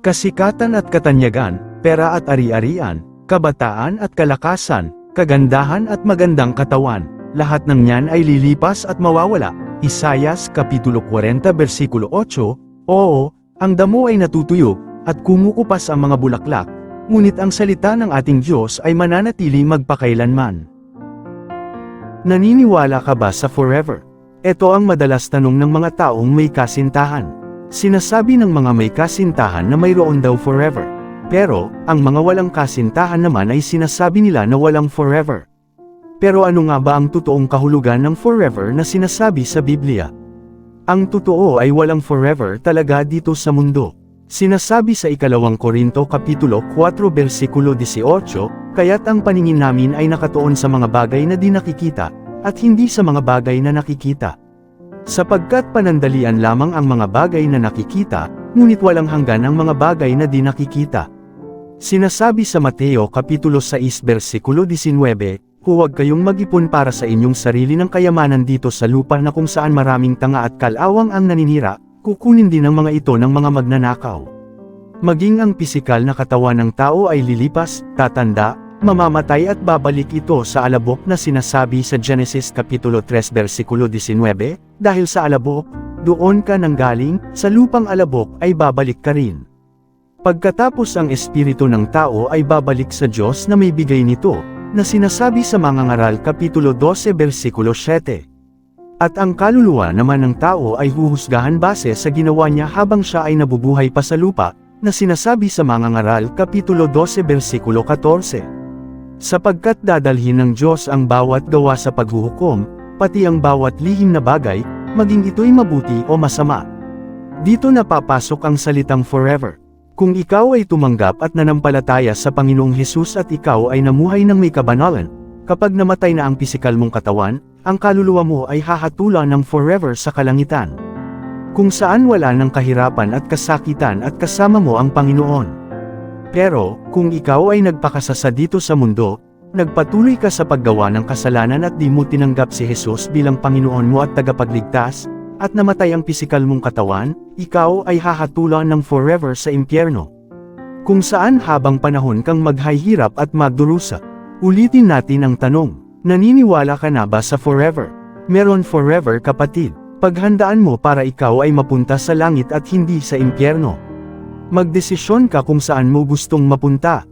Kasikatan at katanyagan, pera at ari-arian, kabataan at kalakasan, kagandahan at magandang katawan, lahat ng yan ay lilipas at mawawala. Isayas Kapitulo 40 versikulo 8, Oo, ang damo ay natutuyo, at kumukupas ang mga bulaklak, ngunit ang salita ng ating Diyos ay mananatiling magpakailanman. Naniniwala ka ba sa forever? Ito ang madalas tanong ng mga taong may kasintahan. Sinasabi ng mga may kasintahan na mayroon daw forever. Pero, ang mga walang kasintahan naman ay sinasabi nila na walang forever. Pero ano nga ba ang totoong kahulugan ng forever na sinasabi sa Biblia? Ang totoo ay walang forever talaga dito sa mundo. Sinasabi sa 2 Korinto Kapitulo 4 versikulo 18, kaya't ang paningin namin ay nakatuon sa mga bagay na di nakikita, at hindi sa mga bagay na nakikita. Sapagkat panandalian lamang ang mga bagay na nakikita, ngunit walang hanggan ang mga bagay na di nakikita. Sinasabi sa Mateo Kapitulo 6 versikulo 19, huwag kayong mag-ipon para sa inyong sarili ng kayamanan dito sa lupa na kung saan maraming tanga at kalawang ang naninira, kukunin din ang mga ito ng mga magnanakaw. Maging ang pisikal na katawan ng tao ay lilipas, tatanda, mamamatay at babalik ito sa alabok na sinasabi sa Genesis Kapitulo 3 versikulo 19, dahil sa alabok, doon ka nanggaling, sa lupang alabok ay babalik ka rin. Pagkatapos ang espiritu ng tao ay babalik sa Diyos na may bigay nito, na sinasabi sa mga ngaral Kapitulo 12 versikulo 7. At ang kaluluwa naman ng tao ay huhusgahan base sa ginawa niya habang siya ay nabubuhay pa sa lupa, na sinasabi sa mga ngaral Kapitulo 12 versikulo 14. Sapagkat dadalhin ng Diyos ang bawat gawa sa paghuhukom, pati ang bawat lihim na bagay, maging ito'y mabuti o masama. Dito napapasok ang salitang forever. Kung ikaw ay tumanggap at nanampalataya sa Panginoong Hesus at ikaw ay namuhay ng may kabanalan, kapag namatay na ang pisikal mong katawan, ang kaluluwa mo ay hahatulan ng forever sa kalangitan. Kung saan wala ng kahirapan at kasakitan at kasama mo ang Panginoon. Pero, kung ikaw ay nagpakasasa dito sa mundo, nagpatuloy ka sa paggawa ng kasalanan at di mo tinanggap si Jesus bilang Panginoon mo at tagapagligtas, at namatay ang pisikal mong katawan, ikaw ay hahatulan ng forever sa impyerno. Kung saan habang panahon kang maghihirap at magdurusa. Ulitin natin ang tanong, naniniwala ka na ba sa forever? Meron forever kapatid, paghandaan mo para ikaw ay mapunta sa langit at hindi sa impyerno. Magdesisyon ka kung saan mo gustong mapunta.